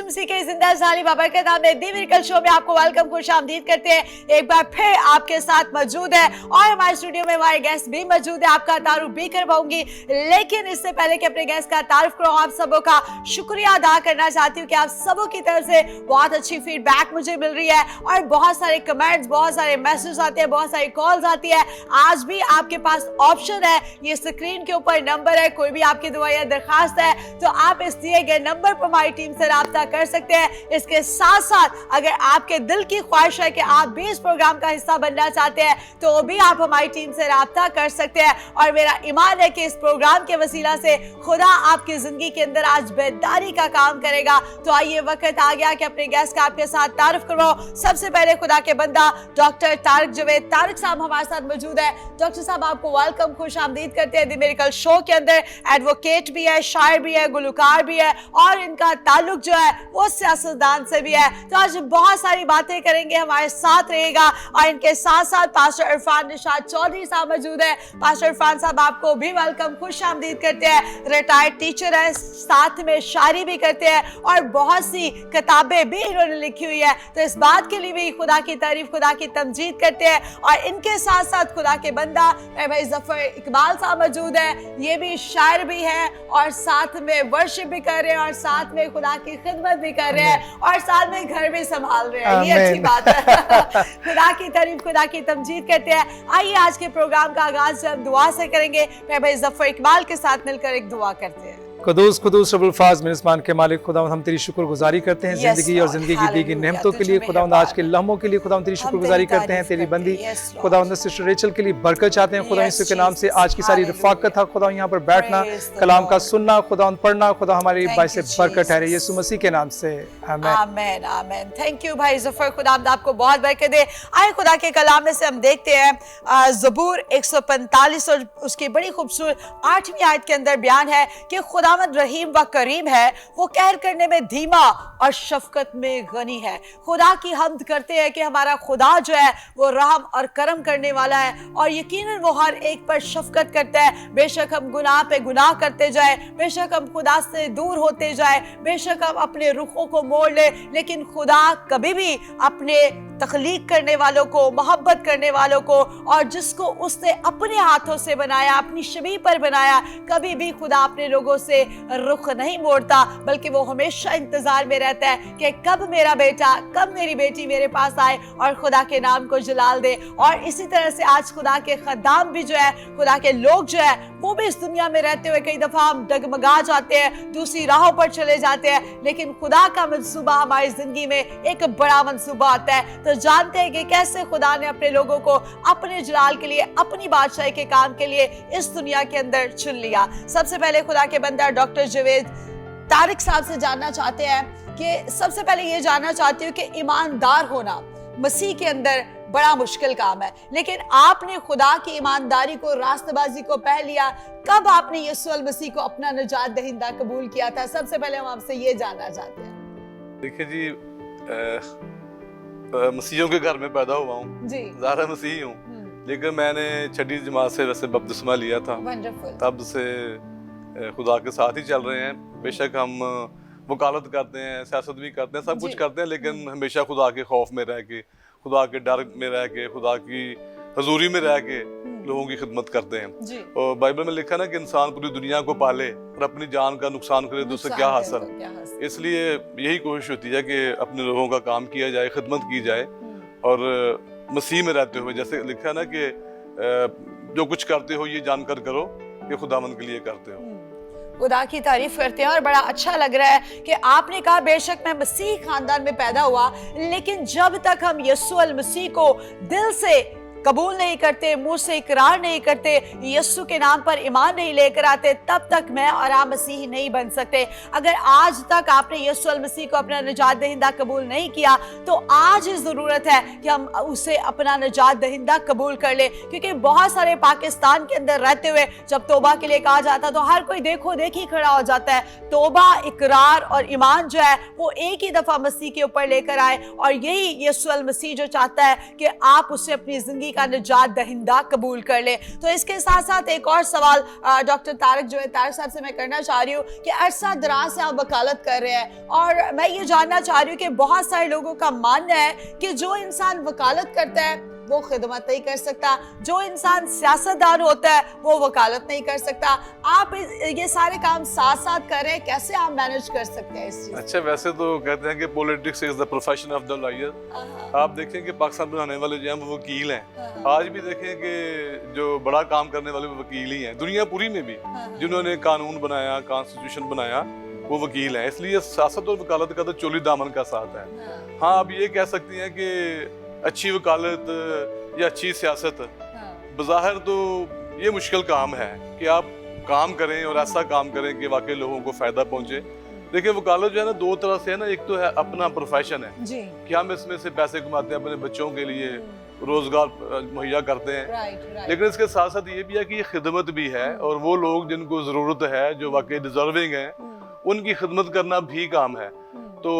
मसीह के जिंदा जाली बाबरकत नाम दी मिरेकल शो में आपको वेलकम खुशामदीद करते हैं। एक बार फिर आपके साथ मौजूद है और हमारे स्टूडियो में हमारे गेस्ट भी मौजूद है। आपका तारुफ भी करवाऊंगी, लेकिन इससे पहले कि अपने गेस्ट का तारुफ करो, आप सबों का शुक्रिया अदा करना चाहती हूँ कि आप सबों की तरफ से बहुत अच्छी फीडबैक मुझे मिल रही है और बहुत सारे कमेंट्स, बहुत सारे मैसेज आते हैं, बहुत सारी कॉल्स आती है। आज भी आपके पास ऑप्शन है, ये स्क्रीन के ऊपर नंबर है, कोई भी आपकी दुआ या दरखास्त है तो आप इस दिए गए नंबर पर हमारी टीम से राब्ता कर सकते हैं। इसके साथ साथ अगर आपके दिल की ख्वाहिश है कि आप भी इस प्रोग्राम का हिस्सा बनना चाहते हैं तो भी आप हमारी टीम से राब्ता कर सकते हैं। और मेरा ईमान है कि इस प्रोग्राम के वसीला से खुदा आपकी जिंदगी के अंदर आज बेदारी का काम करेगा। तो आइए, वक्त आ गया कि अपने गेस्ट का आपके साथ तारुफ करवाओ। सबसे पहले खुदा के बंदा डॉक्टर तारिक जवेद तारिक साहब हमारे साथ मौजूद है। डॉक्टर साहब, आपको वेलकम, खुश आमदीद करते हैं दी मेडिकल शो के अंदर। एडवोकेट भी है, शायर भी है, गुलकार भी है और इनका ताल्लुक जो है वो सियासतदान से भी है। तो आज बहुत सारी बातें करेंगे, हमारे साथ रहेगा। और इनके साथ साथ पास्टर इरफान निशात चौधरी साहब मौजूद है। पास्टर इरफान साहब, आपको भी वेलकम, खुश आमदीद करते हैं। रिटायर्ड टीचर है, साथ में शायरी भी करते हैं और बहुत सी किताबें भी इन्होंने लिखी हुई है। तो इस बात के लिए भी खुदा की तारीफ, खुदा की तमजीद करते हैं। और इनके साथ साथ खुदा के बंदा भाई जफर इकबाल साहब मौजूद है। ये भी शायर भी है और साथ में वर्शिप भी कर रहे हैं और साथ में खुदा की खिदमत भी कर रहे हैं और साथ में घर भी संभाल रहे हैं। ये अच्छी बात है। खुदा की तारीफ, खुदा की तमजीद करते हैं। आइए, आज के प्रोग्राम का आगाज हम दुआ से करेंगे। भाई जफर इकबाल के साथ मिलकर एक दुआ करते हैं। कुदूस कुदूस रब्बुल फाज़ मेज़बान के मालिक खुदावंद, हम तेरी शुक्रगुजारी करते हैं जिंदगी और जिंदगी की दी गई नेमतों के लिए। खुदावंद, आज के लम्हों के लिए खुदावंद तेरी शुक्रगुजारी करते हैं। तेरी बंदी खुदावंद सिस्टर रेचल के लिए बरकत चाहते हैं खुदा, यीशु के नाम से। आज की सारी रफाकत था खुदा, यहाँ पर बैठना, कलाम का सुनना, खुदावंद पढ़ना, खुदा हमारी बाई से बरकत ठहरे, यीशु मसीह के नाम से आमीन आमीन आमीन। थैंक यू भाई जफर, खुदावंद आपको बहुत बरकत दे। आए खुदा के कलाम में से हम देखते हैं ज़बूर 145 और उसकी बड़ी खूबसूरत 8वीं आयत के अंदर बयान है कि खुदावंद रहीम व करीम है, वो कहर करने में धीमा और शफकत में गनी है। खुदा की हम्द करते हैं कि हमारा खुदा जो है वो रहम और करम करने वाला है और यकीनन वो हर एक पर शफकत करता है। बेशक हम गुनाह पे गुनाह करते जाए, बेशक हम खुदा से दूर होते जाए, बेशक हम अपने रुखों को मोड़ ले, लेकिन खुदा कभी भी अपने तख्लीक करने वालों को, मोहब्बत करने वालों को और जिसको उसने अपने हाथों से बनाया, अपनी शबीह पर बनाया, कभी भी खुदा अपने लोगों से रुख नहीं मोड़ता, बल्कि वो हमेशा इंतजार में रहता है कि कब मेरा बेटा, कब मेरी बेटी मेरे पास आए और खुदा के नाम को जलाल दे। और इसी तरह से आज खुदा के खद्दाम भी जो है, खुदा के लोग जो है, वो भी इस दुनिया में रहते हुए कई दफा हम डगमगा जाते हैं, दूसरी राहों पर चले जाते हैं, लेकिन खुदा का मंसूबा हमारी जिंदगी में एक बड़ा मंसूबा आता है। तो जानते हैं कि कैसे खुदा ने अपने लोगों को अपने जलाल के लिए, अपनी बादशाही के काम के लिए इस दुनिया के अंदर चुन लिया। सबसे पहले खुदा के बंदा डॉक्टर जवेद तारिक साहब से जानना चाहते हैं कि सबसे पहले ये जानना चाहती हूँ कि ईमानदार होना मसीह के अंदर बड़ा मुश्किल काम है, लेकिन आपने खुदा की ईमानदारी को, रास्तबाजी को पह लिया। कब आपने यीशु अल मसीह को अपना निजात दहिंदा कबूल किया था? सबसे पहले हम आपसे ये जानना चाहते हैं। देखिए जी, मसीहियों के घर में पैदा हुआ हूँ, ज़ाहिर मसीही हूँ, लेकिन मैंने छठी जमात से वैसे बपतिस्मा लिया था। तब से खुदा के साथ ही चल रहे हैं। बेशक हम वकालत करते हैं, सियासत भी करते हैं, सब कुछ करते हैं, लेकिन हमेशा खुदा के खौफ में रह के, खुदा के डर में रह के, खुदा की हजूरी में रह के लोगों की खिदमत करते हैं। और बाइबल में लिखा ना कि इंसान पूरी दुनिया को पाले और अपनी जान का नुकसान करे तो उससे क्या हासिल। इसलिए यही कोशिश होती है कि अपने लोगों का काम किया जाए, खिदमत की जाए और मसीह में रहते हुए, जैसे लिखा ना कि जो कुछ करते हो ये जानकर करो कि खुदावंद के लिए करते हो। खुदा की तारीफ करते हैं और बड़ा अच्छा लग रहा है कि आपने कहा बेशक मैं मसीह खानदान में पैदा हुआ, लेकिन जब तक हम यीशु अल मसीह को दिल से कबूल नहीं करते, मुंह से इकरार नहीं करते, यीशु के नाम पर ईमान नहीं लेकर आते, तब तक मैं और आप मसीही नहीं बन सकते। अगर आज तक आपने यीशु अल मसीह को अपना निजात दहिंदा कबूल नहीं किया तो आज ज़रूरत है कि हम उसे अपना निजात दहिंदा कबूल कर ले, क्योंकि बहुत सारे पाकिस्तान के अंदर रहते हुए जब तौबा के लिए कहा जाता तो हर कोई देखो देखी खड़ा हो जाता है। तौबा, इकरार और ईमान जो है वो एक ही दफा मसीह के ऊपर लेकर आए और यही यीशु अल मसीह जो चाहता है कि आप उसे अपनी जिंदगी का निजात दहिंदा कबूल कर ले। तो इसके साथ साथ एक और सवाल डॉक्टर तारक जो है, तारक साहब से मैं करना चाह रही हूँ कि अरसा दराज से आप वकालत कर रहे हैं और मैं ये जानना चाह रही हूँ कि बहुत सारे लोगों का मानना है कि जो इंसान वकालत करता है वो खिदमत नहीं कर सकता, जो इंसान सियासतदान होता है वो वकालत नहीं कर सकता। आप ये सारे काम साथ साथ कर रहे हैं, कैसे आप मैनेज कर सकते हैं इस चीज? अच्छा, वैसे तो कहते हैं कि politics is the profession of the lawyer. आप देखें कि पाकिस्तान बनाने वाले जो हैं वो वकील हैं। आज भी देखें कि जो बड़ा काम करने वाले वो वकील ही हैं, दुनिया पूरी में भी जिन्होंने कानून बनाया, कॉन्स्टिट्यूशन बनाया, वो वकील हैं। इसलिए सियासत और वकालत का तो चोली दामन का साथ है। हाँ, आप ये कह सकती हैं कि अच्छी वकालत या अच्छी सियासत बज़ाहिर तो ये मुश्किल काम है कि आप काम करें और ऐसा काम करें कि वाकई लोगों को फायदा पहुंचे। देखिए, वकालत जो है ना दो तरह से है ना, एक तो है अपना प्रोफेशन है जी, कि हम इसमें से पैसे कमाते हैं, अपने बच्चों के लिए रोजगार मुहैया करते हैं। लेकिन इसके साथ साथ ये भी है कि ये खिदमत भी है और वो लोग जिनको जरूरत है, जो वाकई डिजर्विंग है, उनकी खिदमत करना भी काम है। तो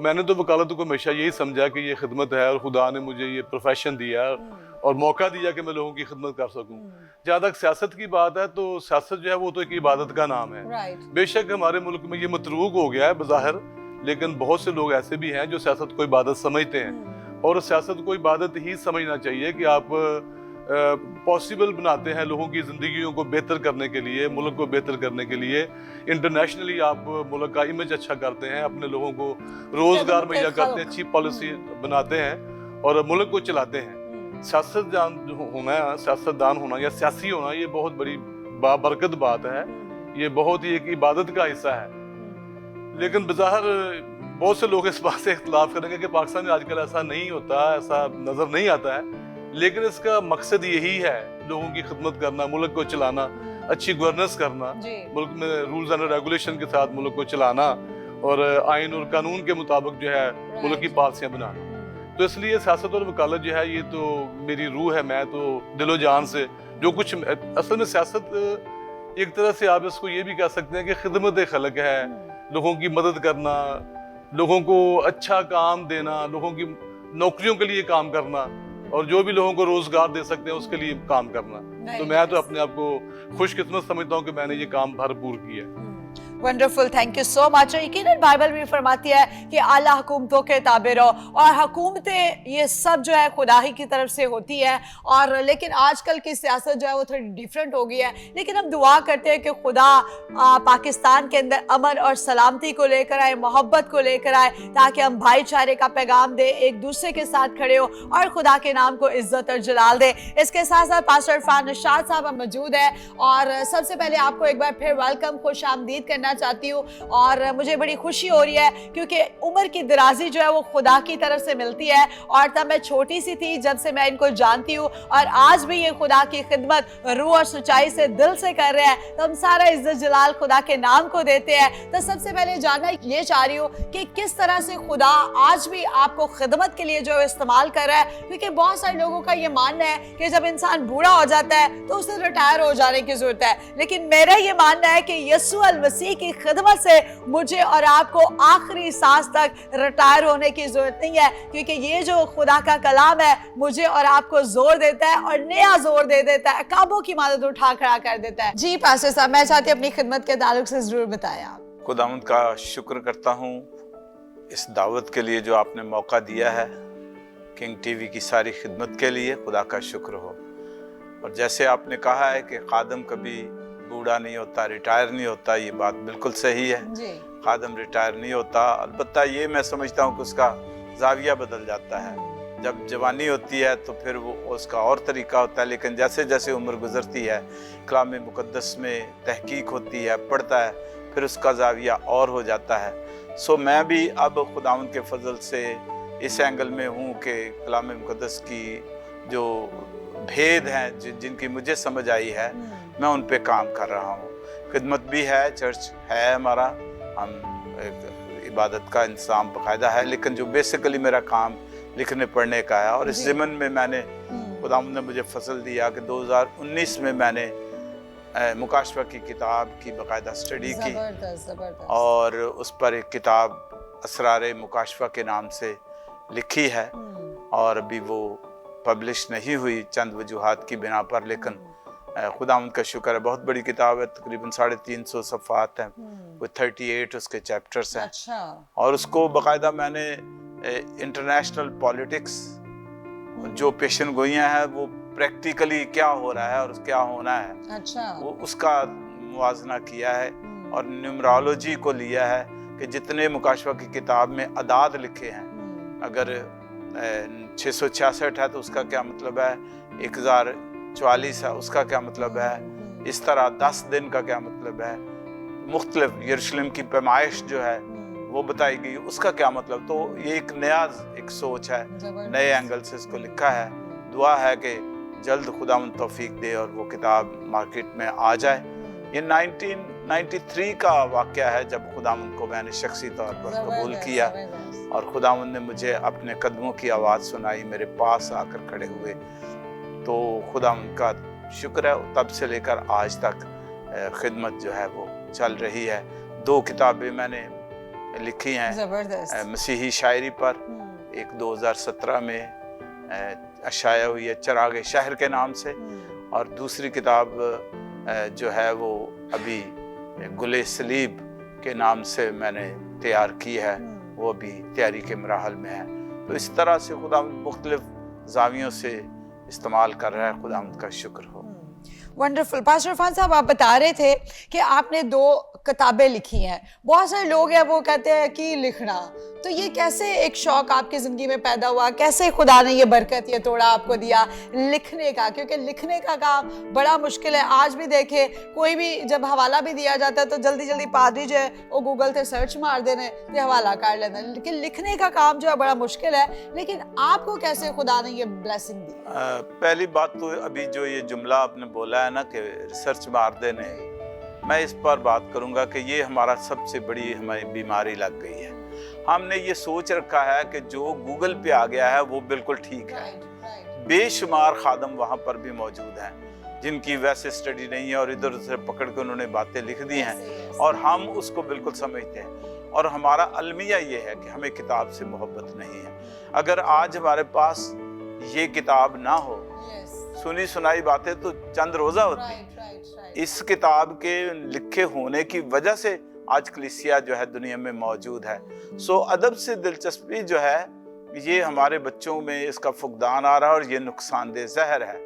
मैंने तो वकालत को हमेशा यही समझा कि ये खिदमत है और खुदा ने मुझे ये प्रोफेशन दिया और मौका दिया कि मैं लोगों की खिदमत कर सकूं। जहाँ तक सियासत की बात है तो सियासत जो है वो तो एक इबादत का नाम है। बेशक हमारे मुल्क में ये मतरूक हो गया है बज़ाहिर, लेकिन बहुत से लोग ऐसे भी हैं जो सियासत को इबादत समझते हैं और सियासत को इबादत ही समझना चाहिए कि आप पॉसिबल बनाते हैं लोगों की ज़िंदगियों को बेहतर करने के लिए, मुल्क को बेहतर करने के लिए। इंटरनेशनली आप मुल्क का इमेज अच्छा करते हैं, अपने लोगों को रोजगार मुहैया करते हैं, अच्छी पॉलिसी बनाते हैं और मुल्क को चलाते हैं। सियासतदान होना या सियासी होना ये बहुत बड़ी बाबरकत बात है, ये बहुत ही एक इबादत का हिस्सा है। लेकिन बज़ाहिर बहुत से लोग इस बात से इख्तिलाफ करेंगे कि पाकिस्तान में आजकल ऐसा नहीं होता, ऐसा नजर नहीं आता है। लेकिन इसका मकसद यही है लोगों की खिदमत करना, मुल्क को चलाना, अच्छी गवर्नेंस करना, मुल्क में रूल्स एंड रेगुलेशन के साथ मुल्क को चलाना और आइन और कानून के मुताबिक जो है मुल्क की पॉलिसियां बनाना। तो इसलिए सियासत और वकालत जो है ये तो मेरी रूह है। मैं तो दिलो जान से जो कुछ, असल में सियासत एक तरह से आप इसको ये भी कह सकते हैं कि खिदमत खलक है, लोगों की मदद करना, लोगों को अच्छा काम देना, लोगों की नौकरियों के लिए काम करना और जो भी लोगों को रोजगार दे सकते हैं उसके लिए काम करना। तो मैं तो अपने आप को खुशकिस्मत समझता हूँ कि मैंने ये काम भरपूर किया है। Wonderful, thank you so much. यकीनन बाइबल भी फरमाती है कि आला हुकूमतों के ताबे रहो, और हुकूमतें ये सब जो है खुदा ही की तरफ से होती है। और लेकिन आजकल की सियासत जो है वो थोड़ी डिफरेंट हो गई है। लेकिन हम दुआ करते हैं कि खुदा पाकिस्तान के अंदर अमन और सलामती को लेकर आए, मोहब्बत को लेकर आए, ताकि हम भाईचारे का पैगाम दे, एक दूसरे के साथ खड़े हो और खुदा के नाम को इज्जत और जलाल दे। इसके साथ साथ पास्टर इरफान निशात साहब मौजूद है और सबसे पहले आपको एक बार फिर वेलकम, खुश आमदीद करना चाहती हूँ। और मुझे बड़ी खुशी हो रही है क्योंकि उम्र की दराजी जो है वो खुदा की तरफ से मिलती है। और तब मैं छोटी सी थी जब से मैं इनको जानती हूँ और आज भी ये खुदा की खिदमत रूह और सच्चाई से दिल से कर रहे हैं, तो हम सारा इज्जत जलाल खुदा के नाम को देते हैं। तो सबसे पहले जानना ये चाह रही हूँ कि किस तरह से खुदा आज भी आपको खिदमत के लिए जो इस्तेमाल कर रहा है, क्योंकि बहुत सारे लोगों का ये मानना है कि जब इंसान बूढ़ा हो जाता है तो उसे रिटायर हो जाने की जरूरत है। लेकिन मेरा ये मानना है कि यीशु अल मसीह की खिदमत से मुझे और आपको आखिरी सांस तक रिटायर होने की जरूरत नहीं है, क्योंकि ये जो खुदा का कलाम है मुझे और आपको जोर देता है और नया जोर दे देता है, काबों की मदद उठा खड़ा कर देता है। जी पास्टर साहब, मैं चाहती हूँ अपनी खिदमत के ताल्लुक से जरूर बताएं आप। खुदावंद का शुक्र करता हूँ इस दावत के लिए जो आपने मौका दिया है, किंग टीवी की सारी खिदमत के लिए खुदा का शुक्र हो। और जैसे आपने कहा है कि खादम कभी बूढ़ा नहीं होता, रिटायर नहीं होता, ये बात बिल्कुल सही है जी। खादम रिटायर नहीं होता, अलबत्ता ये मैं समझता हूँ कि उसका जाविया बदल जाता है। जब जवानी होती है तो फिर वो उसका और तरीका होता है, लेकिन जैसे जैसे उम्र गुजरती है, कलाम मुकद्दस में तहकीक होती है, पढ़ता है, फिर उसका जाविया और हो जाता है। सो मैं भी अब खुदावंद के फजल से इस एंगल में हूँ कि कलाम मुकद्दस की जो भेद हैं जिनकी मुझे समझ आई है, मैं उन पे काम कर रहा हूँ। खिदमत भी है, चर्च है हमारा, हम एक इबादत का इंतज़ाम बाकायदा है, लेकिन जो बेसिकली मेरा काम लिखने पढ़ने का है। और इस ज़िमन में मैंने खुदावंद ने मुझे फसल दिया कि 2019 में मैंने मुकाशफा की किताब की बाकायदा स्टडी की और उस पर एक किताब असरारे मुकाशफा के नाम से लिखी है और अभी वो पब्लिश नहीं हुई चंद वजूहात की बिना पर, लेकिन खुदावंद का शुक्र है बहुत बड़ी किताब है, तकरीबन 350 सफ़ात हैं, वो 38 उसके चैप्टर्स हैं। अच्छा। और उसको बाकायदा मैंने इंटरनेशनल पॉलिटिक्स जो पेशन गोइयाँ हैं वो प्रैक्टिकली क्या हो रहा है और क्या होना है, अच्छा, वो उसका मुवाजना किया है। और न्यूमरोलॉजी को लिया है कि जितने मुकाशवा की किताब में अदाद लिखे हैं, अगर 666 है तो उसका क्या मतलब है, 1044 है उसका क्या मतलब है, इस तरह 10 दिन का क्या मतलब है, मुख्तलिफ यरूशलेम की पैमाइश जो है वो बताई गई उसका क्या मतलब। तो ये एक नया एक सोच है, नए एंगल से इसको लिखा है। दुआ है कि जल्द खुदावंद तौफीक दे और वो किताब मार्केट में आ जाए। ये 1993 का वाक़या है जब खुदावंद को मैंने शख्सी तौर पर कबूल किया और खुदावंद ने मुझे अपने कदमों की आवाज़ सुनाई, मेरे पास आकर खड़े हुए। तो खुदावंद का शुक्र है, तब से लेकर आज तक खिदमत जो है वो चल रही है। 2 किताबें मैंने लिखी हैं मसीही शायरी पर, एक 2017 में शाया हुई है चिराग शहर के नाम से, और दूसरी किताब जो है वो अभी गुले सलीब के नाम से मैंने तैयार की है, वो अभी तैयारी के मराहल में है। तो इस तरह से खुदा मुख्तलिफ जावियों से इस्तेमाल कर रहा है, खुदा का शुक्र हो। वंडरफुल। पास्टर इरफान साहब, आप बता रहे थे कि आपने 2 किताबें लिखी हैं। बहुत सारे लोग हैं वो कहते हैं कि लिखना, तो ये कैसे एक शौक आपकी ज़िंदगी में पैदा हुआ, कैसे खुदा ने ये बरकत ये तोड़ा आपको दिया लिखने का? क्योंकि लिखने का काम बड़ा मुश्किल है। आज भी देखे कोई भी जब हवाला भी दिया जाता है तो जल्दी जल्दी पादरी जो है वो गूगल से सर्च मार देने तो हवाला कर लेना, लेकिन लिखने का काम जो है बड़ा मुश्किल है। लेकिन आपको कैसे खुदा ने ये ब्लेसिंग दी? पहली बात तो अभी जो ये जुमला आपने बोला है ना कि रिसर्च मार देने, मैं इस पर बात करूंगा कि ये हमारा सबसे बड़ी हमारी बीमारी लग गई है। हमने ये सोच रखा है कि जो गूगल पे आ गया है वो बिल्कुल ठीक है। बेशुमार खादम वहाँ पर भी मौजूद हैं जिनकी वैसे स्टडी नहीं है और इधर उधर पकड़ के उन्होंने बातें लिख दी हैं और हम उसको बिल्कुल समझते हैं। और हमारा अलमिया ये है कि हमें किताब से मोहब्बत नहीं है। अगर आज हमारे पास ये किताब ना हो, सुनी सुनाई बातें तो चंद रोज़ा होती। इस किताब के लिखे होने की वजह से आज कलीसिया जो है दुनिया में मौजूद है। सो अदब से दिलचस्पी जो है ये हमारे बच्चों में इसका फुकदान आ रहा है और ये नुकसानदेह जहर है।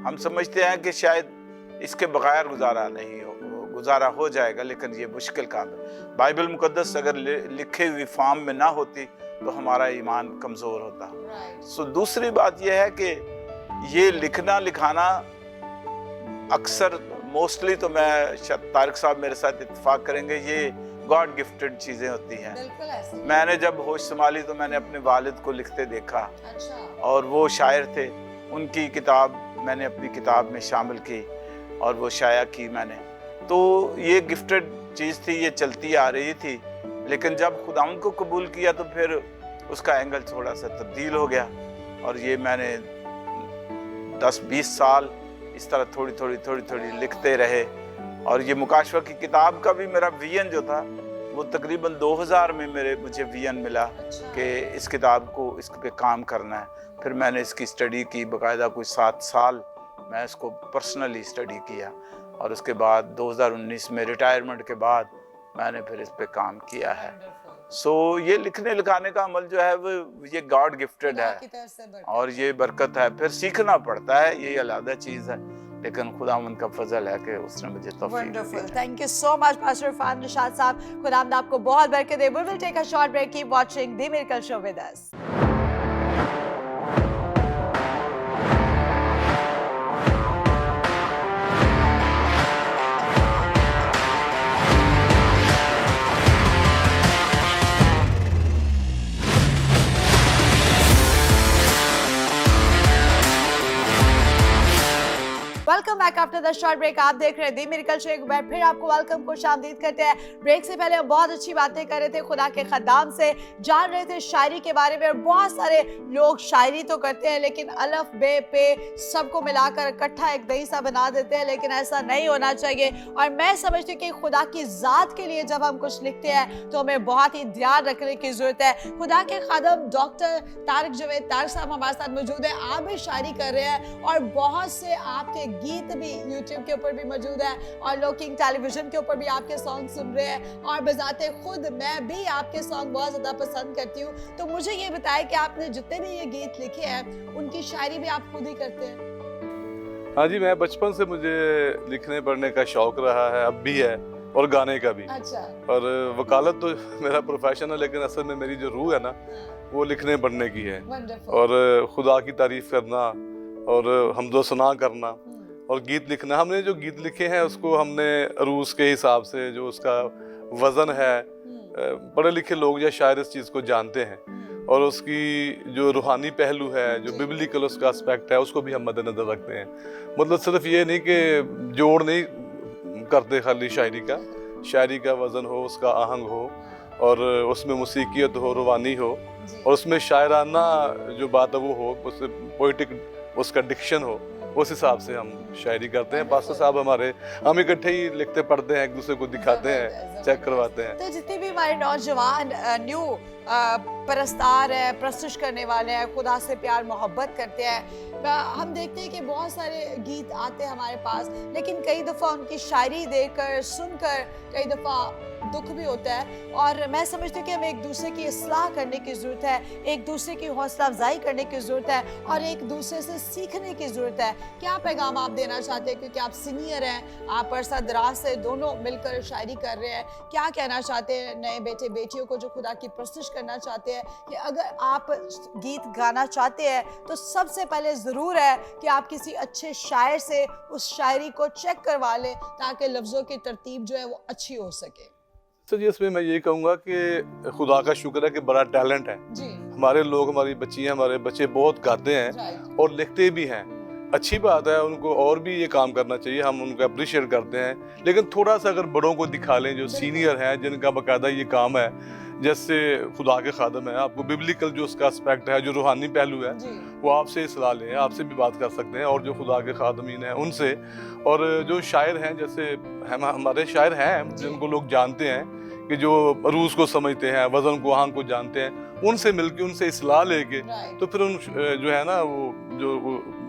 हम समझते हैं कि शायद इसके बगैर गुजारा हो जाएगा, लेकिन ये मुश्किल काम है। बाइबल मुकद्दस अगर लिखे हुई फॉर्म में ना होती तो हमारा ईमान कमज़ोर होता। सो दूसरी बात यह है कि ये लिखना लिखाना अक्सर मोस्टली, तो मैं तारिक साहब मेरे साथ इत्तेफाक करेंगे, ये गॉड गिफ्टेड चीज़ें होती हैं। मैंने जब होश संभाली तो मैंने अपने वालिद को लिखते देखा। अच्छा। और वो शायर थे, उनकी किताब मैंने अपनी किताब में शामिल की और वो शाया की मैंने। तो ये गिफ्टेड चीज़ थी, ये चलती आ रही थी। लेकिन जब खुदावंद को कबूल किया तो फिर उसका एंगल थोड़ा सा तब्दील हो गया और ये मैंने 10-20 साल इस तरह थोड़ी थोड़ी लिखते रहे। और ये मुकाशवा की किताब का भी मेरा विजन जो था वो तकरीबन 2000 में मुझे विजन मिला कि इस किताब को इस पे काम करना है। फिर मैंने इसकी स्टडी की बाकायदा, कुछ 7 साल मैं इसको पर्सनली स्टडी किया और उसके बाद 2019 में रिटायरमेंट के बाद मैंने फिर इस पे काम किया है। सो ये लिखने लिखाने का अमल जो है वो ये गॉड गिफ्टेड है और ये बरकत है। फिर सीखना पड़ता है, ये अलग चीज़ है, लेकिन खुदावंद का फजल है कि उसने मुझे तौफीक दी। Thank you so much pastor Irfan Rashad साहब, खुदावंद आपको बहुत बरकत दे। We will take a short break, keep watching the miracle show with us. Welcome back back after the short break. आप देख रहे हैं दी मिरेकल शो। एक बार फिर आपको वेलकम, खुशामदीद करते हैं। ब्रेक से पहले हम बहुत अच्छी बातें कर रहे थे, खुदा के खद्दाम से जान रहे थे शायरी के बारे में। बहुत सारे लोग शायरी तो करते हैं लेकिन अलफ बे पे सबको मिलाकर इकट्ठा एक दही सा बना देते हैं, लेकिन ऐसा नहीं होना चाहिए। और मैं समझती हूँ कि खुदा की जात के लिए जब हम कुछ लिखते हैं तो हमें बहुत ही ध्यान रखने की जरूरत है। खुदा के खादम डॉक्टर तारिक जवेद तारिक साहब हमारे साथ मौजूद है। आप भी शायरी कर रहे हैं और बहुत से आपके गीत भी यूट्यूब के ऊपर भी मौजूद है और लोग किंग टेलीविजन के ऊपर भी आपके सॉन्ग सुन रहे हैं। और बजाते खुद मैं भी आपके सॉन्ग बहुत ज्यादा पसंद करती हूँ। तो मुझे ये बताएं कि आपने जितने भी ये गीत लिखे हैं उनकी शायरी भी आप खुद ही करते हैं? हाँ जी, मैं बचपन से मुझे लिखने पढ़ने का शौक रहा है, अब भी है, और गाने का भी। अच्छा। और वकालत तो मेरा प्रोफेशन है, लेकिन असल में मेरी जो रूह है ना वो लिखने पढ़ने की है। और खुदा की तारीफ करना और हमदो सना करना और गीत लिखना। हमने जो गीत लिखे हैं उसको हमने अरूज के हिसाब से, जो उसका वजन है, पढ़े लिखे लोग या शायर इस चीज़ को जानते हैं, और उसकी जो रूहानी पहलू है, जो बिब्लिकल उसका एस्पेक्ट है, उसको भी हम मद्देनजर रखते हैं। मतलब सिर्फ ये नहीं कि जोड़ नहीं करते खाली शायरी का वजन हो, उसका आहंग हो, और उसमें मुसीकियत हो, रूहानी हो, और उसमें शायराना जो बात है वो हो, उससे पोइटिक उसका डिक्शन हो, उस हिसाब से हम शायरी करते हैं। पास्टर साहब हमारे, हम इकट्ठे ही लिखते पढ़ते हैं, एक दूसरे को दिखाते हैं, चेक करवाते हैं। तो जितने भी हमारे नौजवान न्यू परस्तार है, प्रस्तुत करने वाले हैं, खुदा से प्यार मोहब्बत करते हैं, हम देखते हैं कि बहुत सारे गीत आते हैं हमारे पास, लेकिन कई दफ़ा उनकी शायरी देखकर सुनकर कई दफ़ा दुख भी होता है। और मैं समझती हूँ कि हमें एक दूसरे की इस्लाह करने की ज़रूरत है, एक दूसरे की हौसला अफजाई करने की ज़रूरत है और एक दूसरे से सीखने की ज़रूरत है। क्या पैगाम आप देना चाहते हैं, क्योंकि आप सीनियर हैं, आप अरसा दराज से दोनों मिलकर शायरी कर रहे हैं, क्या कहना चाहते हैं नए बेटे बेटियों को जो खुदा की प्रस्तुत करना चाहते हैं कि अगर आप गीत गाना चाहते हैं तो सबसे पहले ज़रूर है कि आप किसी अच्छे शायर से उस शायरी को चेक करवा लें ताकि लफ्ज़ों की तरतीब जो है वो अच्छी हो सके? सर, इसमें मैं ये कहूँगा कि खुदा का शुक्र है कि बड़ा टैलेंट है जी। हमारे लोग, हमारी बच्चियाँ, हमारे बच्चे बहुत गाते हैं और लिखते भी हैं। अच्छी बात है, उनको और भी ये काम करना चाहिए, हम उनको अप्रिशिएट करते हैं। लेकिन थोड़ा सा अगर बड़ों को दिखा लें, जो सीनियर हैं, जिनका बाकायदा ये काम है, जैसे खुदा के खादम है, आपको बिब्लिकल जो उसका एस्पेक्ट है, जो रूहानी पहलू है, वो आपसे सलाह लें, आपसे भी बात कर सकते हैं, और जो खुदा के खादमीन हैं उनसे, और जो शायर हैं, जैसे हमारे शायर हैं जिनको लोग जानते हैं कि जो अरूज को समझते हैं, वजन को, आहंग को जानते हैं, उनसे मिलके, उनसे इस्लाह लेके, तो फिर उन जो है ना वो जो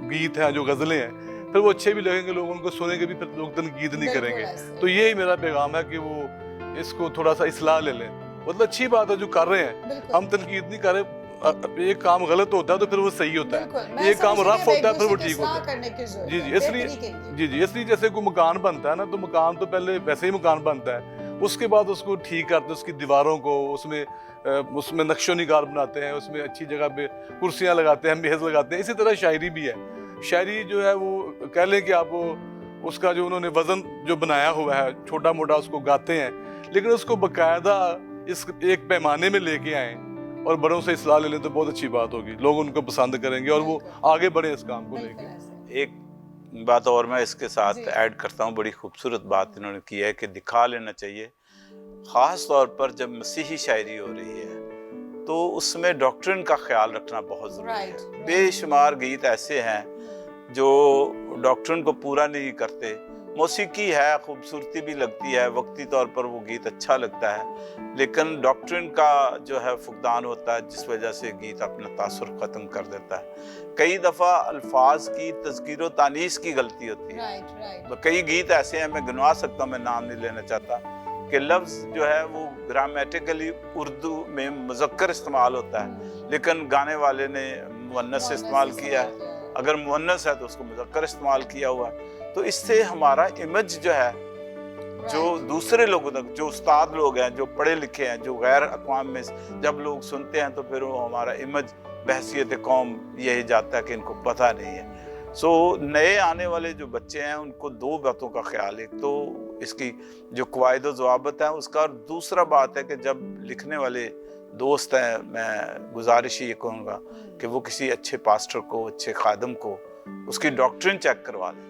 गीत हैं, जो गज़लें हैं, फिर वो अच्छे भी लगेंगे, लोग उनको सुनेंगे भी, फिर लोग तनकीद नहीं करेंगे। तो यही मेरा पैगाम है कि वो इसको थोड़ा सा इस्लाह ले लें। मतलब अच्छी बात है जो कर रहे हैं, हम तनकीद नहीं कर रहे। एक काम गलत होता है तो फिर वो सही होता है, एक काम रफ होता है फिर वो ठीक होता है। जी, इसलिए जैसे कोई मकान बनता है ना, तो मकान तो पहले वैसे ही मकान बनता है, उसके बाद उसको ठीक करते हैं, उसकी दीवारों को, उसमें नक्शो निगार बनाते हैं, उसमें अच्छी जगह पे कुर्सियां लगाते हैं, मेज लगाते हैं। इसी तरह शायरी भी है। शायरी जो है वो कह लें कि आप उसका जो उन्होंने वजन जो बनाया हुआ है, छोटा मोटा उसको गाते हैं, लेकिन उसको बाकायदा इस एक पैमाने में लेके आए और बड़ों से इस्लाह ले लें तो बहुत अच्छी बात होगी, लोग उनको पसंद करेंगे और वो आगे बढ़े इस काम को लेके। एक बात और मैं इसके साथ ऐड करता हूँ, बड़ी खूबसूरत बात इन्होंने की है कि दिखा लेना चाहिए, ख़ास तौर पर जब मसीही शायरी हो रही है तो उसमें डॉक्ट्रिन का ख्याल रखना बहुत ज़रूरी है। बेशुमार गीत ऐसे हैं जो डॉक्ट्रिन को पूरा नहीं करते। मौसीकी है, खूबसूरती भी लगती है, वक्ती तौर पर वो गीत अच्छा लगता है, लेकिन डॉक्ट्रिन का जो है फुकदान होता है, जिस वजह से गीत अपना तासुर ख़त्म कर देता है। कई दफ़ा अल्फाज की तज़कीर व तानीस की गलती होती है। कई गीत ऐसे हैं, मैं गिनवा सकता हूँ, मैं नाम नहीं लेना चाहता, कि लफ्ज़ जो है वो ग्रामेटिकली उर्दू में मुज़क्कर इस्तेमाल होता है, लेकिन गाने वाले ने मुअन्नस से इस्तेमाल किया है। अगर मुअन्नस है तो उसको मुज़क्कर इस्तेमाल किया हुआ है। तो इससे हमारा इमेज जो है, जो दूसरे लोगों तक, जो उस्ताद लोग हैं, जो पढ़े लिखे हैं, जो गैर अक़वाम में जब लोग सुनते हैं तो फिर वो हमारा इमेज बहसियत कौम यही जाता है कि इनको पता नहीं है। सो नए आने वाले जो बच्चे हैं उनको दो बातों का ख्याल, एक तो इसकी जो क़वाइद व ज़वाबित है उसका, और दूसरा बात है कि जब लिखने वाले दोस्त हैं, मैं गुजारिश ये कहूँगा कि वो किसी अच्छे पास्टर को, अच्छे खादम को उसकी डॉक्ट्रिन चेक करवा लें।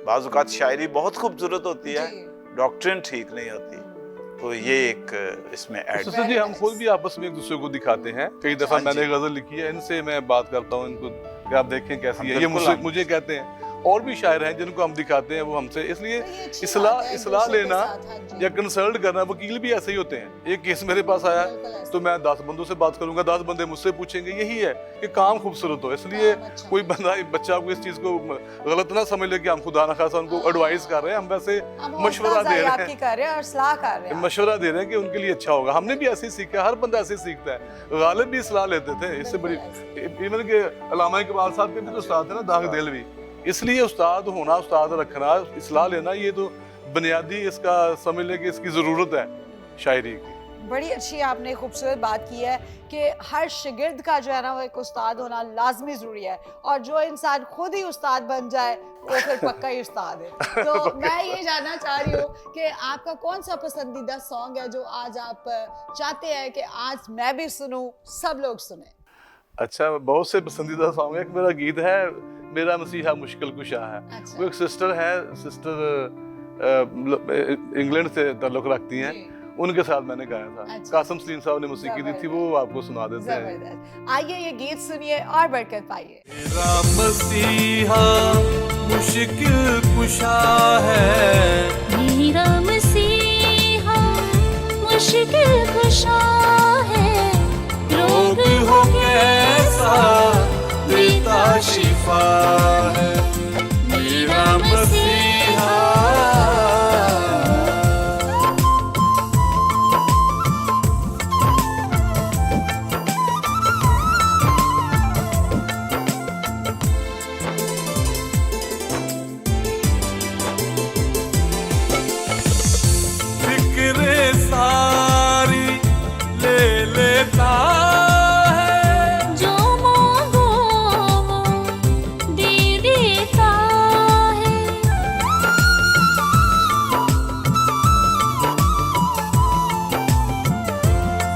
बाज़ औक़ात शायरी बहुत खूबसूरत होती है, डॉक्ट्रिन ठीक नहीं होती, तो ये एक इसमें ऐड जी हम खुद भी आपस में एक दूसरे को दिखाते हैं। कई दफा मैंने गजल लिखी है, इनसे मैं बात करता हूँ, इनको कि आप देखें कैसी है, ये मुझे कहते हैं। और भी शायर हैं जिनको हम दिखाते हैं, वो हमसे, इसलिए इस्लाह लेना या कंसल्ट करना, वकील भी ऐसे ही होते हैं। एक केस मेरे पास आया तो मैं 10 बंदों से बात करूंगा, 10 बंदे मुझसे पूछेंगे, यही है कि काम खूबसूरत हो। इसलिए कोई बच्चा को इस चीज को गलत ना समझ ले कि हम खुदा ना खासा उनको एडवाइस कर रहे हैं, हम वैसे मशवरा दे रहे हैं, मशवरा दे रहे हैं कि उनके लिए अच्छा होगा। हमने भी ऐसे ही सीखा, हर बंदा ऐसे ही सीखता है। गालिब भी सलाह लेते थे, इससे बड़ी इवन के अल्लामा इकबाल साहब के भी तो उस्ताद थे ना, दाग दिलवी। इसलिए उस्ताद होना, उस्ताद रखना, इस्लाह लेना, ये तो बुनियादी इसका समझ ले कि इसकी ज़रूरत है शायरी की। बड़ी अच्छी आपने खूबसूरत बात की है कि हर शागिर्द का जो है ना वो एक उस्ताद होना लाजमी ज़रूरी है, और जो इंसान खुद ही उस्ताद बन जाए वो फिर पक्का ही उस्ताद है। तो मैं ये जानना चाह रही हूँ कि आपका कौन सा पसंदीदा सॉन्ग है जो आज आप चाहते हैं कि आज मैं भी सुनूं, सब लोग सुने? अच्छा, बहुत से पसंदीदा सॉन्ग है। एक मेरा गीत है, मेरा मसीहा मुश्किल कुशा है। वो एक सिस्टर है, सिस्टर इंग्लैंड से ताल्लुक रखती हैं, उनके साथ मैंने गाया था। कासिम सलीम साहब ने मौसीकी दी थी, वो आपको सुना देते हैं। आइए ये गीत सुनिए और बरकत पाइए। मेरा मसीहा मुश्किल कुशा है, मेरा मसीहा मुश्किल कुशा है, रोग हो कैसा देता शिफा है, मेरा मसीहा। फिक्रे सारी ले लेता है, जो मांगो वो दे देता है,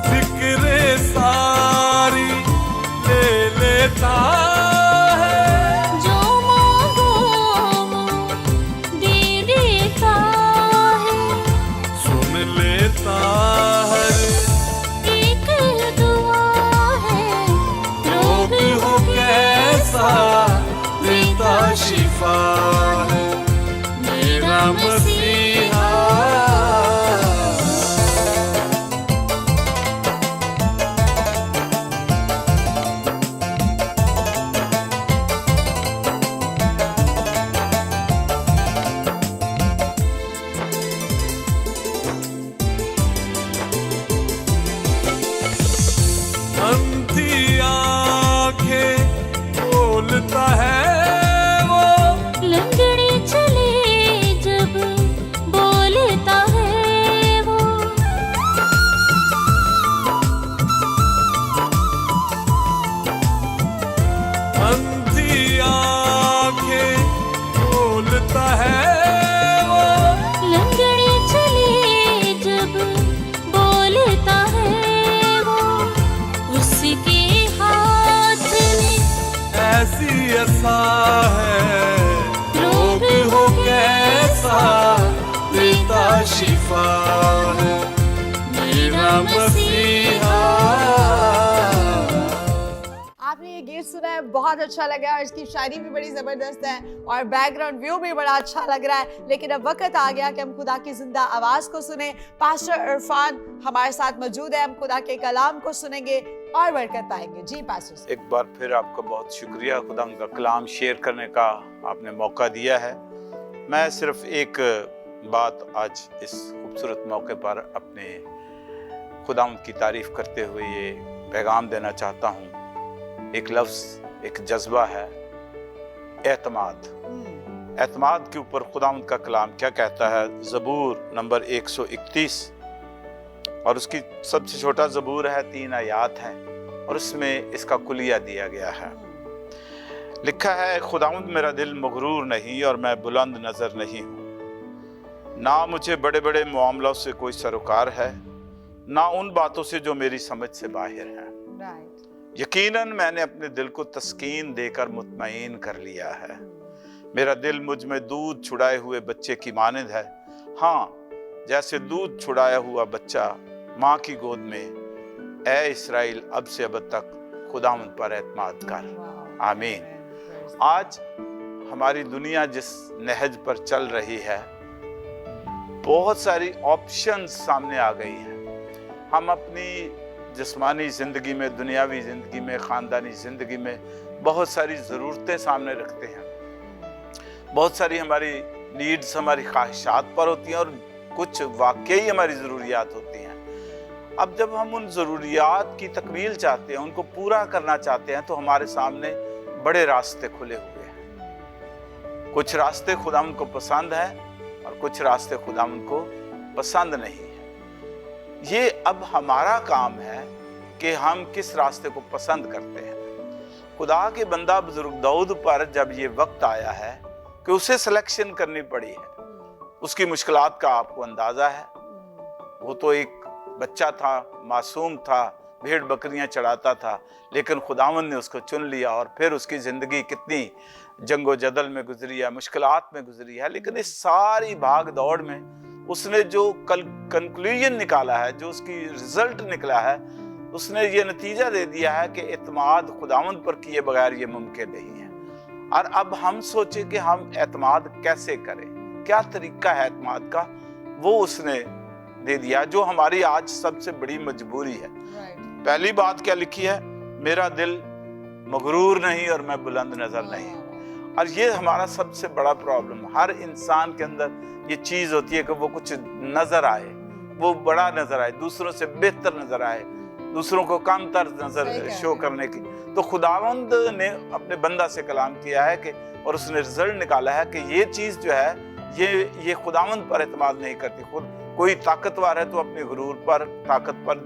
फिक्रे सारी ले लेता है, जो मांगो वो दे देता है, सुन लेता है, एक दुआ है, रोग हो कैसा देता शिफा है, मेरा मसीहा। अंधी आंखें खोलता है वो, लंगड़े चले जब बोलता है वो, अंधी आंखें खोलता है वो, लंगड़े चले जब बोलता है वो, उसके हाथ में ऐसी ऐसा है, रोग हो कैसा देता शिफा है, मेरा मसीहा। आपने ये गीत सुना है, बहुत अच्छा लगा, और इसकी शायरी भी बड़ी जबरदस्त है और बैकग्राउंड व्यू भी बड़ा अच्छा लग रहा है। लेकिन अब वक्त आ गया कि हम खुदा की जिंदा आवाज को सुने। पास्टर इरफान हमारे साथ मौजूद है, हम खुदा के कलाम को सुनेंगे और बरकत पाएंगे। जी पास्टर। एक बार फिर आपका बहुत शुक्रिया, खुदा का कलाम शेयर करने का आपने मौका दिया है। मैं सिर्फ एक बात आज इस खूबसूरत मौके पर अपने खुदा की तारीफ करते हुए ये पैगाम देना चाहता हूँ। एक लफ्ज़, एक जज्बा है, एतमाद। एतमाद के ऊपर खुदावंद का कलाम क्या कहता है? ज़बूर नंबर 131 और उसकी सबसे छोटा ज़बूर है, 3 आयात हैं और उसमें इसका कुलिया दिया गया है। लिखा है, खुदावंद मेरा दिल मगरूर नहीं और मैं बुलंद नज़र नहीं हूँ। ना मुझे बड़े बड़े मामलों से कोई सरोकार है, ना उन बातों से जो मेरी समझ से बाहर हैं। यकीनन मैंने अपने दिल को तस्कीन देकर मुतमईन कर लिया है। मेरा दिल मुझ में दूध छुड़ाए हुए बच्चे की मानद है। हाँ, जैसे दूध छुड़ाया हुआ बच्चा माँ की गोद में, ऐ इस्राएल अब से अब तक खुदावंद पर एतमाद कर। आमीन। आज हमारी दुनिया जिस नहज पर चल रही है, बहुत सारी ऑप्शंस सामने आ गई हैं। हम अपनी जिस्मानी ज़िंदगी में, दुनियावी ज़िंदगी में, ख़ानदानी ज़िंदगी में बहुत सारी ज़रूरतें सामने रखते हैं। बहुत सारी हमारी नीड्स, हमारी ख्वाहिशात पर होती हैं और कुछ वाकई हमारी ज़रूरियात होती हैं। अब जब हम उन ज़रूरियात की तकमील चाहते हैं, उनको पूरा करना चाहते हैं, तो हमारे सामने बड़े रास्ते खुले हुए हैं। कुछ रास्ते खुदावंद को पसंद है और कुछ रास्ते खुदावंद को पसंद नहीं है। ये अब हमारा काम है कि हम किस रास्ते को पसंद करते हैं। खुदा के बंदा बुजुर्ग दाऊद पर जब ये वक्त आया है कि उसे सिलेक्शन करनी पड़ी है, उसकी मुश्किलात का आपको अंदाजा है। वो तो एक बच्चा था, मासूम था, भेड़ बकरियां चढ़ाता था, लेकिन खुदावंद ने उसको चुन लिया और फिर उसकी ज़िंदगी कितनी जंगो जदल में गुजरी है, मुश्किलात में गुजरी है। लेकिन इस सारी भाग दौड़ में उसने जो कंक्लूजन निकाला है, जो उसकी रिजल्ट निकला है, उसने ये नतीजा दे दिया है कि एतमाद खुदावंद पर किए बगैर ये मुमकिन नहीं है। और अब हम सोचे कि हम एतमाद कैसे करें, क्या तरीका है एतमाद का, वो उसने दे दिया, जो हमारी आज सबसे बड़ी मजबूरी है। पहली बात क्या लिखी है? मेरा दिल मगरूर नहीं और मैं बुलंद नजर नहीं। और ये हमारा सबसे बड़ा प्रॉब्लम, हर इंसान के अंदर ये चीज होती है कि वो कुछ नजर आए, वो बड़ा नजर आए, दूसरों से बेहतर नजर आए, दूसरों को कमतर नजर शो करने की। तो खुदावंद ने अपने बंदा से कलाम किया है कि, और उसने रिजल्ट निकाला है कि ये चीज जो है ये खुदावंद पर एतमाद नहीं करती। खुद कोई ताकतवर है तो अपने गुरूर पर, ताकत पर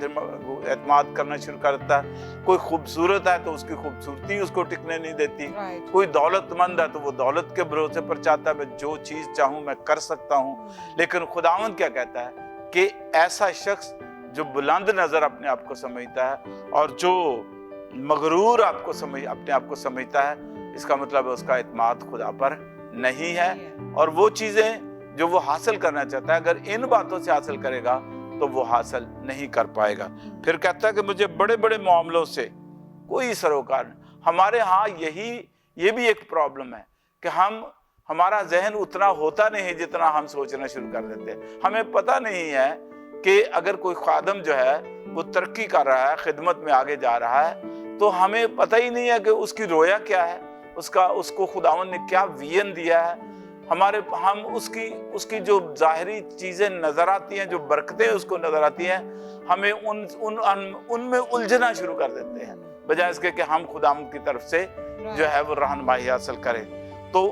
एतमाद करना शुरू करता है। कोई खूबसूरत है तो उसकी खूबसूरती उसको टिकने नहीं देती। कोई दौलतमंद है तो वो दौलत के भरोसे पर चाहता है, मैं जो चीज चाहूं मैं कर सकता हूं। लेकिन खुदावंद क्या कहता है कि ऐसा शख्स जो बुलंद नजर अपने आप को समझता है और जो मगरूर अपने आप को समझता है, इसका मतलब है उसका एतमाद खुदा पर नहीं है। और वो चीजें जो वो हासिल करना चाहता है, अगर इन बातों से हासिल करेगा तो वो हासिल नहीं कर पाएगा। फिर कहता है कि मुझे बड़े बड़े मामलों से कोई सरोकार। हमारे यहाँ ये भी एक प्रॉब्लम है कि हमारा जहन उतना होता नहीं है जितना हम सोचना शुरू कर देते हैं। हमें पता नहीं है कि अगर कोई खादम जो है वो तरक्की कर रहा है, खिदमत में आगे जा रहा है, तो हमें पता ही नहीं है कि उसकी रोया क्या है, उसको खुदावंद ने क्या विजन दिया है। हम उसकी जो जाहिरी चीजें नजर आती हैं, जो बरकतें उसको नजर आती हैं, हमें उनमें उलझना शुरू कर देते हैं, बजाय इसके कि हम खुदावंद की तरफ से जो है वो रहनुमाई हासिल करें। तो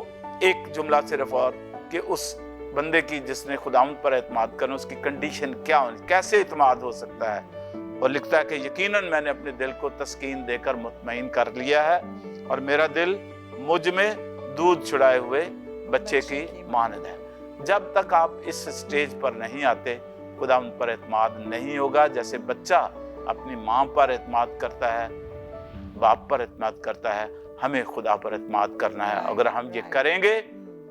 एक जुमला सिर्फ और कि उस बंदे की जिसने खुदावंद पर एतमाद करना, उसकी कंडीशन क्या होनी, कैसे एतमाद हो सकता है। और लिखता है कि यकीनन मैंने अपने दिल को तस्कीन देकर मुतमईन कर लिया है और मेरा दिल मुझ में दूध छुड़ाए हुए बच्चे की मानद है। जब तक आप इस स्टेज पर नहीं आते, खुदावंद पर एतमाद नहीं होगा। जैसे बच्चा अपनी माँ पर एतमाद करता है, बाप पर एतमाद करता है, हमें खुदा पर एतमाद करना है। अगर हम ये करेंगे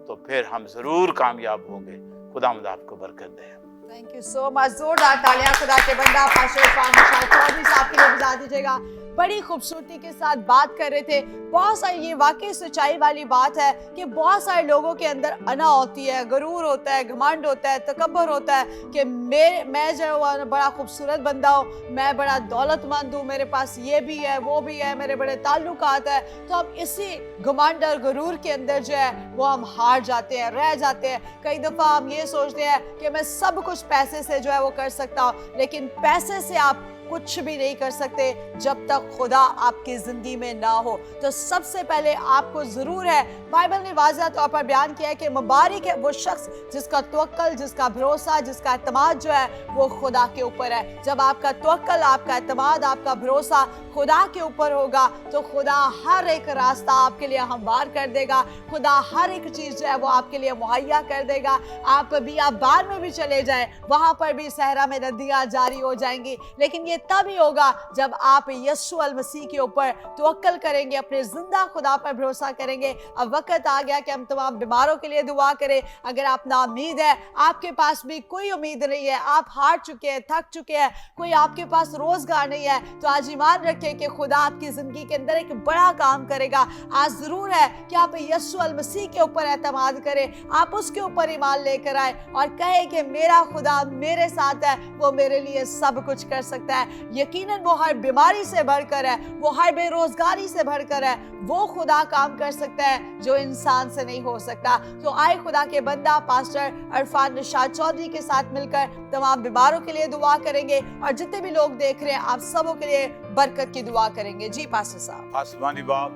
तो फिर हम जरूर कामयाब होंगे। खुदावंद आपको बरकत दे। Thank you so much. जोरदार तालियां खुदा के बंदा पास्टर इरफान चौधरी साहब के लिए बजा दीजिएगा। बड़ी खूबसूरती के साथ बात कर रहे थे। बहुत सारी, ये वाकई सच्चाई वाली बात है कि बहुत सारे लोगों के अंदर अना होती है, गरूर होता है, घमंड होता है, तकब्बुर होता है कि मैं जो बड़ा खूबसूरत बंदा हूँ, मैं बड़ा दौलतमंद हूँ, मेरे पास ये भी है, वो भी है, मेरे बड़े ताल्लुकात है। तो हम इसी घमंड और गरूर के अंदर जो है वो हम हार जाते हैं, रह जाते हैं। कई दफ़ा हम ये सोचते हैं कि मैं सब कुछ पैसे से जो है वो कर सकता हूँ, लेकिन पैसे से आप कुछ भी नहीं कर सकते जब तक खुदा आपकी जिंदगी में ना हो। तो सबसे पहले आपको जरूर है, बाइबल ने वाज़ह तौर पर बयान किया है कि मुबारक है वो शख्स जिसका तवक्कल, जिसका भरोसा, जिसका एतमाद जो है वो खुदा के ऊपर है। जब आपका तवक्कल, आपका एतमाद, आपका भरोसा खुदा के ऊपर होगा तो खुदा हर एक रास्ता आपके लिए हमवार कर देगा। खुदा हर एक चीज जो है वो आपके लिए मुहैया कर देगा। आप बाहर में भी चले जाएं, वहां पर भी सहरा में नदियां जारी हो जाएंगी। लेकिन ये ये तभी होगा जब आप यीशु अल मसीह के ऊपर तवक्कल करेंगे, अपने जिंदा खुदा पर भरोसा करेंगे। अब वक्त आ गया कि हम तमाम बीमारों के लिए दुआ करें। अगर आप नाउम्मीद है, आपके पास भी कोई उम्मीद नहीं है, आप हार चुके हैं, थक चुके हैं, कोई आपके पास रोजगार नहीं है, तो आज ईमान रखें कि खुदा आपकी जिंदगी के अंदर एक बड़ा काम करेगा। आज जरूर है कि आप यीशु अल मसीह के ऊपर एतमाद करें, आप उसके ऊपर ईमान लेकर आए और कहें कि मेरा खुदा मेरे साथ है, वो मेरे लिए सब कुछ कर सकता है। यकीनन वो हर बीमारी से बढ़कर है, वो हर बेरोजगारी से बढ़कर है। वो खुदा काम कर सकता है जो इंसान से नहीं हो सकता। तो आए खुदा के बंदा पास्टर अरफान निशात चौधरी के साथ मिलकर तमाम बीमारों के लिए दुआ करेंगे और जितने भी लोग देख रहे हैं आप सबों के लिए बरकत की दुआ करेंगे। जी पास्टर साहब। आसमानी बाप,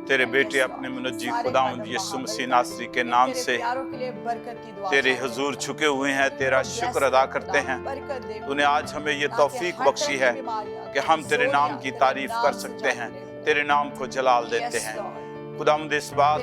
तेरे बेटे अपने मुनज्जी खुदावंद यीशु मसीह नासरी के नाम से तेरे हुजूर झुके हुए हैं, तेरा शुक्र अदा करते हैं। तूने आज हमें ये तौफीक बख्शी है कि हम तेरे नाम की तारीफ कर सकते हैं, तेरे नाम को जलाल देते हैं। खुदावंद इस बात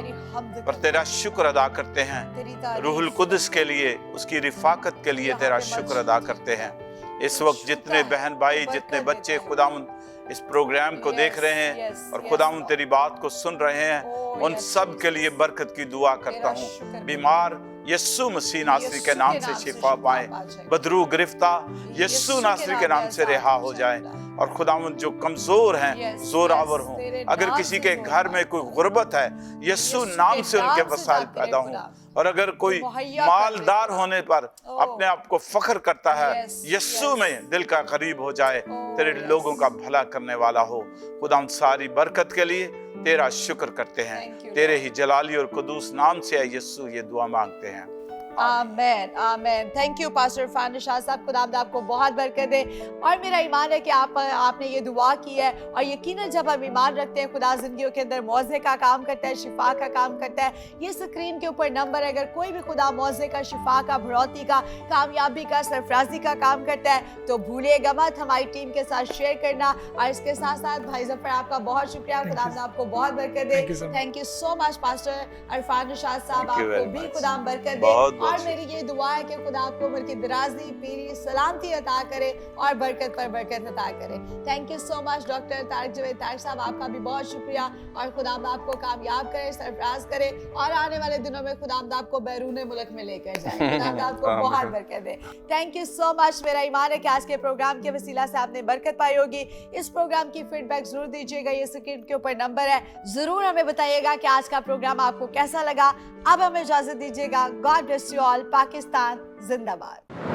पर तेरा शुक्र अदा करते हैं, रूहुल कुद्स के लिए, उसकी रिफाकत के लिए तेरा शुक्र अदा करते हैं। इस वक्त जितने बहन भाई, जितने बच्चे खुदावंद इस प्रोग्राम को देख रहे हैं और खुदावंद तेरी बात को सुन रहे हैं, उन सब के लिए बरकत की दुआ करता हूँ। बीमार यीशु मसीह नासरी के नाम से शिफा पाए, बदरू गिरफ्तार यीशु नासरी के नाम से रिहा हो जाए और खुदावंद जो कमजोर हैं जोरावर हों। अगर किसी के घर में कोई गुर्बत है, यीशु नाम से उनके वसाइल पैदा हों। और अगर कोई मालदार होने पर अपने आप को फख्र करता है, यीशु में दिल का करीब हो जाए, तेरे लोगों का भला करने वाला हो। खुदावंद सारी बरकत के लिए तेरा शुक्र करते हैं, तेरे ही जलाली और कुदूस नाम से यीशु ये दुआ मांगते हैं। Amen amen. Thank you pastor Irfan Nishat साहब, खुदावंद आपको बहुत बरकत दे। और मेरा ईमान है कि आपने ये दुआ की है और यकीनन जब हम ईमान रखते हैं खुदा जिंदगियों के अंदर मौजे का काम करता है, शिफा का काम करता है। ये स्क्रीन के ऊपर नंबर है, अगर कोई भी खुदा मौजे का, शिफा का, बढ़ोतरी का, कामयाबी का, सरफराजी का काम करता है तो भूलिएगा मत हमारी टीम के साथ शेयर करना। और इसके साथ साथ भाई जफर आपका बहुत शुक्रिया, खुदावंद आपको बहुत बरकत दे। Thank you so much pastor Irfan Nishat साहब, आपको भी खुदा बरकत दे। और मेरी ये दुआ है कि खुदा आपको उम्र की दराजी, पीरी, सलामती अता करे और बरकत पर बरकत अता करे। Thank you so much doctor Tariq Javed Tariq साहब, आपका भी बहुत शुक्रिया। और खुदा आपको कामयाब करे, सरफराज करे और आने वाले दिनों में खुदा आपको बैरून मुल्क में लेकर जाए। खुदा आपको बहुत बरकत दे। Thank you so much. मेरा ईमान है कि आज के प्रोग्राम के वसीला से आपने बरकत पाई होगी। इस प्रोग्राम की फीडबैक जरूर दीजिएगा, ये स्क्रीन के ऊपर नंबर है, जरूर हमें बताइएगा कि आज का प्रोग्राम आपको कैसा लगा। अब हमें इजाजत दीजिएगा। God bless you all. Pakistan जिंदाबाद।